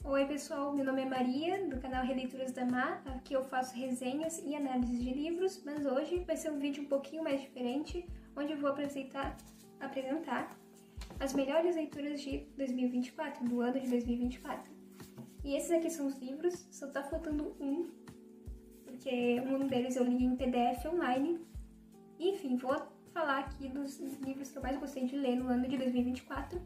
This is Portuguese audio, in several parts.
Oi pessoal, meu nome é Maria, do canal Releituras da Má. Aqui eu faço resenhas e análises de livros, mas hoje vai ser um vídeo um pouquinho mais diferente, onde eu vou apresentar as melhores leituras de 2024, do ano de 2024. E esses aqui são os livros, só tá faltando um, porque um deles eu li em PDF online. Enfim, vou falar aqui dos livros que eu mais gostei de ler no ano de 2024.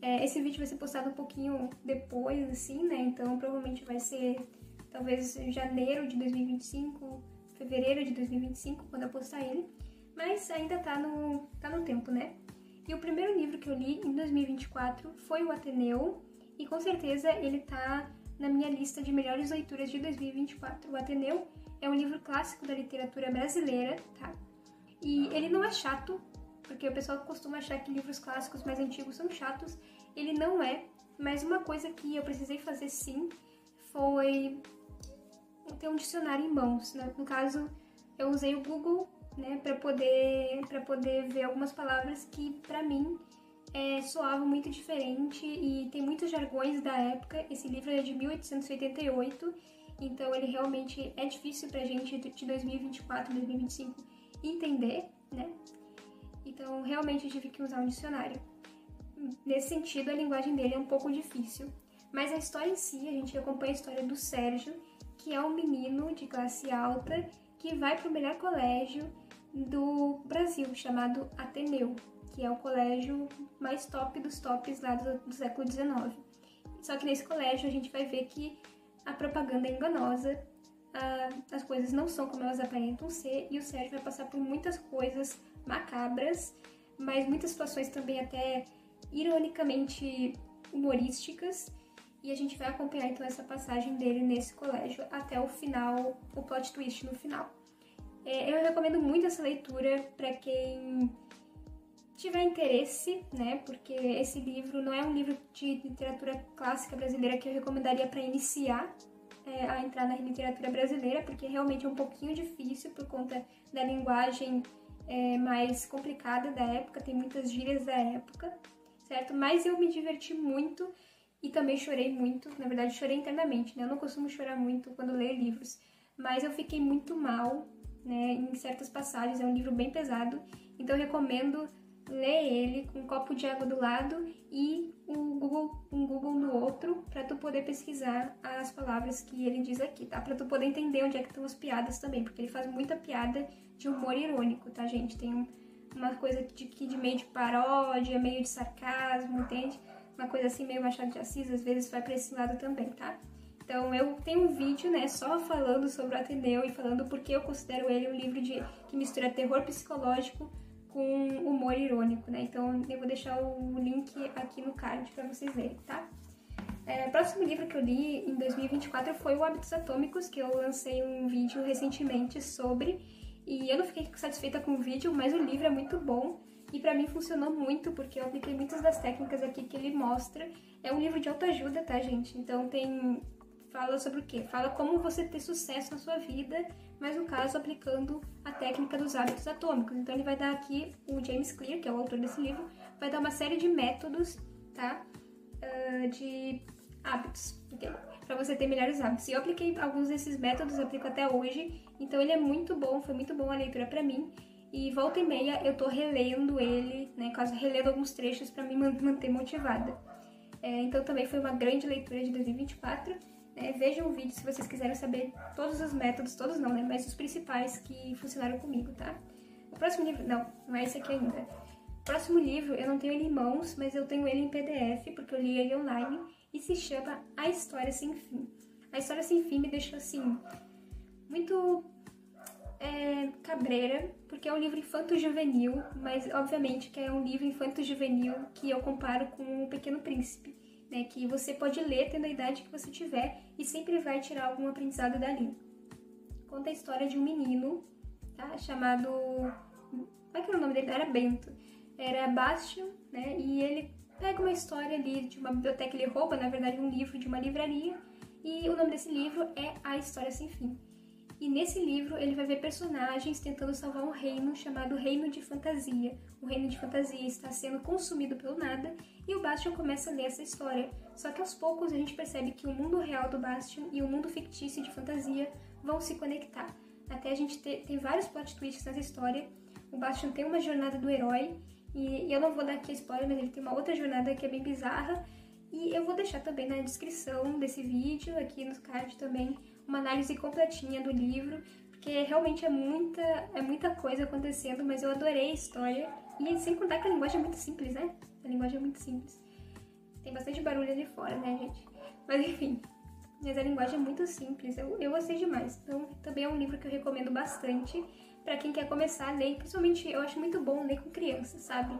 Esse vídeo vai ser postado um pouquinho depois, assim, né? Então provavelmente vai ser talvez janeiro de 2025, fevereiro de 2025, quando eu postar ele. Mas ainda tá no tempo, né? E o primeiro livro que eu li em 2024 foi o Ateneu, e com certeza ele tá na minha lista de melhores leituras de 2024. O Ateneu é um livro clássico da literatura brasileira, tá? E ele não é chato, porque o pessoal costuma achar que livros clássicos mais antigos são chatos. Ele não é, mas uma coisa que eu precisei fazer sim foi ter um dicionário em mãos, né? No caso, eu usei o Google, né, para poder ver algumas palavras que pra mim soavam muito diferente, e tem muitos jargões da época. Esse livro é de 1888, então ele realmente é difícil pra gente de 2024, 2025 entender, né? Então, realmente eu tive que usar um dicionário. Nesse sentido, a linguagem dele é um pouco difícil. Mas a história em si, a gente acompanha a história do Sérgio, que é um menino de classe alta que vai para o melhor colégio do Brasil, chamado Ateneu, que é o colégio mais top dos tops lá do século XIX. Só que nesse colégio a gente vai ver que a propaganda é enganosa, as coisas não são como elas aparentam ser, e o Sérgio vai passar por muitas coisas macabras, mas muitas situações também até ironicamente humorísticas, e a gente vai acompanhar então essa passagem dele nesse colégio até o final, o plot twist no final. Eu recomendo muito essa leitura para quem tiver interesse, né, porque esse livro não é um livro de literatura clássica brasileira que eu recomendaria para iniciar a entrar na literatura brasileira, porque realmente é um pouquinho difícil por conta da linguagem mais complicada da época, tem muitas gírias da época, certo? Mas eu me diverti muito e também chorei muito, na verdade chorei internamente, né? Eu não costumo chorar muito quando leio livros, mas eu fiquei muito mal, né, em certas passagens. É um livro bem pesado, então eu recomendo ler ele com um copo de água do lado e um Google no outro, para tu poder pesquisar as palavras que ele diz aqui, tá? Para tu poder entender onde é que estão as piadas também, porque ele faz muita piada de humor irônico, tá, gente? Tem uma coisa de meio de paródia, meio de sarcasmo, entende? Uma coisa assim meio Machado de Assis, às vezes vai pra esse lado também, tá? Então eu tenho um vídeo, né, só falando sobre o Ateneu e falando porque eu considero ele um livro que mistura terror psicológico com humor irônico, né? Então eu vou deixar o link aqui no card pra vocês verem, tá? O próximo livro que eu li em 2024 foi o Hábitos Atômicos, que eu lancei um vídeo recentemente sobre, e eu não fiquei satisfeita com o vídeo, mas o livro é muito bom e pra mim funcionou muito, porque eu apliquei muitas das técnicas aqui que ele mostra. É um livro de autoajuda, tá, gente? Então fala sobre o quê? Fala como você ter sucesso na sua vida, mas no caso aplicando a técnica dos hábitos atômicos. Então ele vai dar aqui, o James Clear, que é o autor desse livro, vai dar uma série de métodos, tá? De hábitos, entendeu? Pra você ter melhores hábitos. E eu apliquei alguns desses métodos, aplico até hoje, então ele é muito bom, foi muito bom a leitura pra mim. E volta e meia eu tô relendo ele, né, quase relendo alguns trechos pra me manter motivada. Então também foi uma grande leitura de 2024. Vejam o vídeo se vocês quiserem saber todos os métodos, todos não, né, mas os principais que funcionaram comigo, tá? O próximo livro, não é esse aqui ainda. O próximo livro, eu não tenho ele em mãos, mas eu tenho ele em PDF, porque eu li ele online, e se chama A História Sem Fim. A História Sem Fim me deixou, assim, muito cabreira, porque é um livro infanto-juvenil, mas obviamente que é um livro infanto-juvenil que eu comparo com O Pequeno Príncipe, né, que você pode ler tendo a idade que você tiver e sempre vai tirar algum aprendizado dali. Conta a história de um menino, tá, chamado... Como é que era o nome dele? Era Bento. Era Bastian, né, e ele pega uma história ali de uma biblioteca, ele rouba, na verdade, um livro de uma livraria, e o nome desse livro é A História Sem Fim. E nesse livro ele vai ver personagens tentando salvar um reino chamado Reino de Fantasia. O Reino de Fantasia está sendo consumido pelo nada e o Bastian começa a ler essa história. Só que aos poucos a gente percebe que o mundo real do Bastian e o mundo fictício de fantasia vão se conectar. Até a gente tem vários plot twists nessa história. O Bastian tem uma jornada do herói e eu não vou dar aqui spoiler, mas ele tem uma outra jornada que é bem bizarra. E eu vou deixar também na descrição desse vídeo, aqui no card também, uma análise completinha do livro, porque realmente é muita coisa acontecendo, mas eu adorei a história. E sem contar que a linguagem é muito simples, né? A linguagem é muito simples. Tem bastante barulho ali fora, né, gente? Mas enfim, mas a linguagem é muito simples, eu gostei demais. Então também é um livro que eu recomendo bastante pra quem quer começar a ler. Principalmente eu acho muito bom ler com criança, sabe?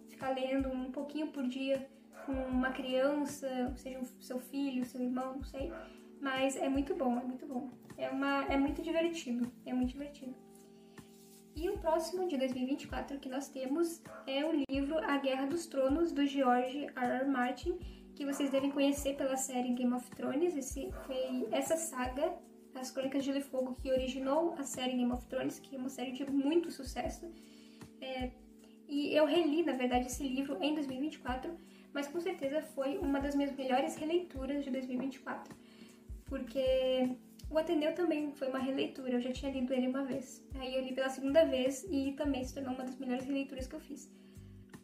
Ficar lendo um pouquinho por dia com uma criança, seja seu filho, seu irmão, não sei. Mas é muito bom, é muito bom. É muito divertido, é muito divertido. E o próximo, de 2024, que nós temos é o livro A Guerra dos Tronos, do George R. R. Martin, que vocês devem conhecer pela série Game of Thrones. Foi essa saga, As Crônicas de Gelo e Fogo, que originou a série Game of Thrones, que é uma série de muito sucesso. E eu reli, na verdade, esse livro em 2024, mas com certeza foi uma das minhas melhores releituras de 2024. Porque o Ateneu também foi uma releitura, eu já tinha lido ele uma vez. Aí eu li pela segunda vez e também se tornou uma das melhores releituras que eu fiz.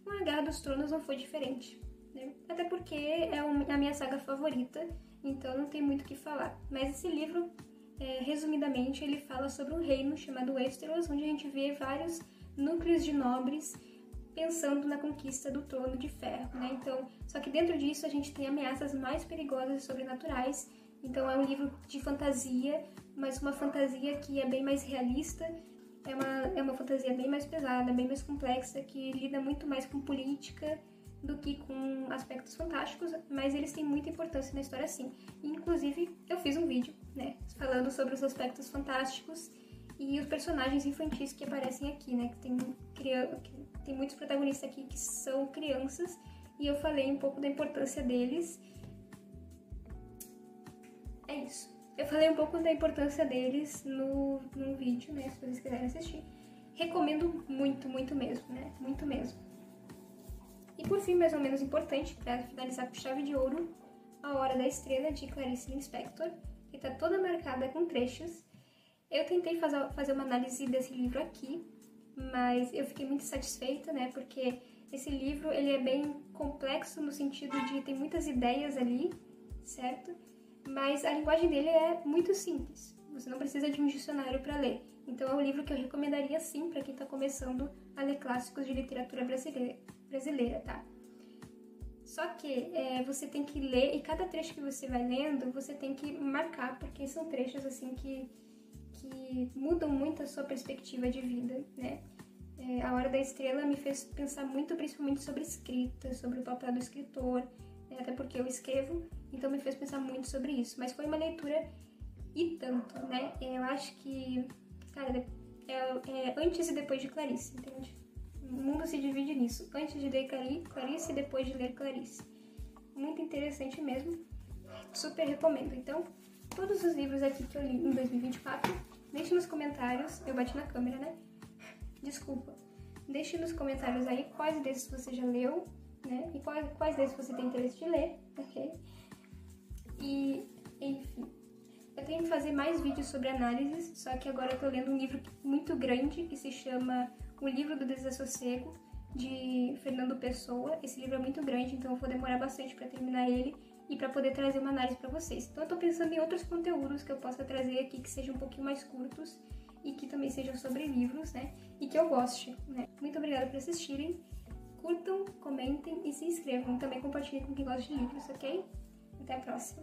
Com A Guerra dos Tronos não foi diferente, né? Até porque é a minha saga favorita, então não tem muito o que falar. Mas esse livro, resumidamente, ele fala sobre um reino chamado Westeros, onde a gente vê vários núcleos de nobres pensando na conquista do Trono de Ferro, né? Então, só que dentro disso a gente tem ameaças mais perigosas e sobrenaturais. Então é um livro de fantasia, mas uma fantasia que é bem mais realista, é uma fantasia bem mais pesada, bem mais complexa, que lida muito mais com política do que com aspectos fantásticos, mas eles têm muita importância na história sim. E, inclusive, eu fiz um vídeo, né, falando sobre os aspectos fantásticos e os personagens infantis que aparecem aqui, né, que tem muitos protagonistas aqui que são crianças, e eu falei um pouco da importância deles. É isso. Eu falei um pouco da importância deles no vídeo, né? Se vocês quiserem assistir. Recomendo muito, muito mesmo, né? Muito mesmo. E por fim, mais ou menos importante, para finalizar com chave de ouro, A Hora da Estrela, de Clarice Lispector, que tá toda marcada com trechos. Eu tentei fazer uma análise desse livro aqui, mas eu fiquei muito satisfeita, né? Porque esse livro, ele é bem complexo no sentido de tem muitas ideias ali, certo? Mas a linguagem dele é muito simples, você não precisa de um dicionário para ler. Então é um livro que eu recomendaria sim para quem está começando a ler clássicos de literatura brasileira, tá? Só que você tem que ler, e cada trecho que você vai lendo, você tem que marcar, porque são trechos assim que mudam muito a sua perspectiva de vida, né? A Hora da Estrela me fez pensar muito, principalmente sobre escrita, sobre o papel do escritor, até porque eu escrevo, então me fez pensar muito sobre isso. Mas foi uma leitura e tanto, né? Eu acho que, cara, é antes e depois de Clarice, entende? O mundo se divide nisso, antes de ler Clarice e depois de ler Clarice. Muito interessante mesmo, super recomendo. Então, todos os livros aqui que eu li em 2024, deixe nos comentários, eu bati na câmera, né? Desculpa. Deixe nos comentários aí quais desses você já leu, né? E quais desses você tem interesse de ler, ok? E, enfim, eu tenho que fazer mais vídeos sobre análises, só que agora eu tô lendo um livro muito grande que se chama O Livro do Desassossego, de Fernando Pessoa. Esse livro é muito grande, então eu vou demorar bastante para terminar ele e para poder trazer uma análise para vocês. Então eu tô pensando em outros conteúdos que eu possa trazer aqui que sejam um pouquinho mais curtos e que também sejam sobre livros, né? E que eu goste, né? Muito obrigada por assistirem. Curtam, comentem e se inscrevam. Também compartilhem com quem gosta de livros, ok? Até a próxima!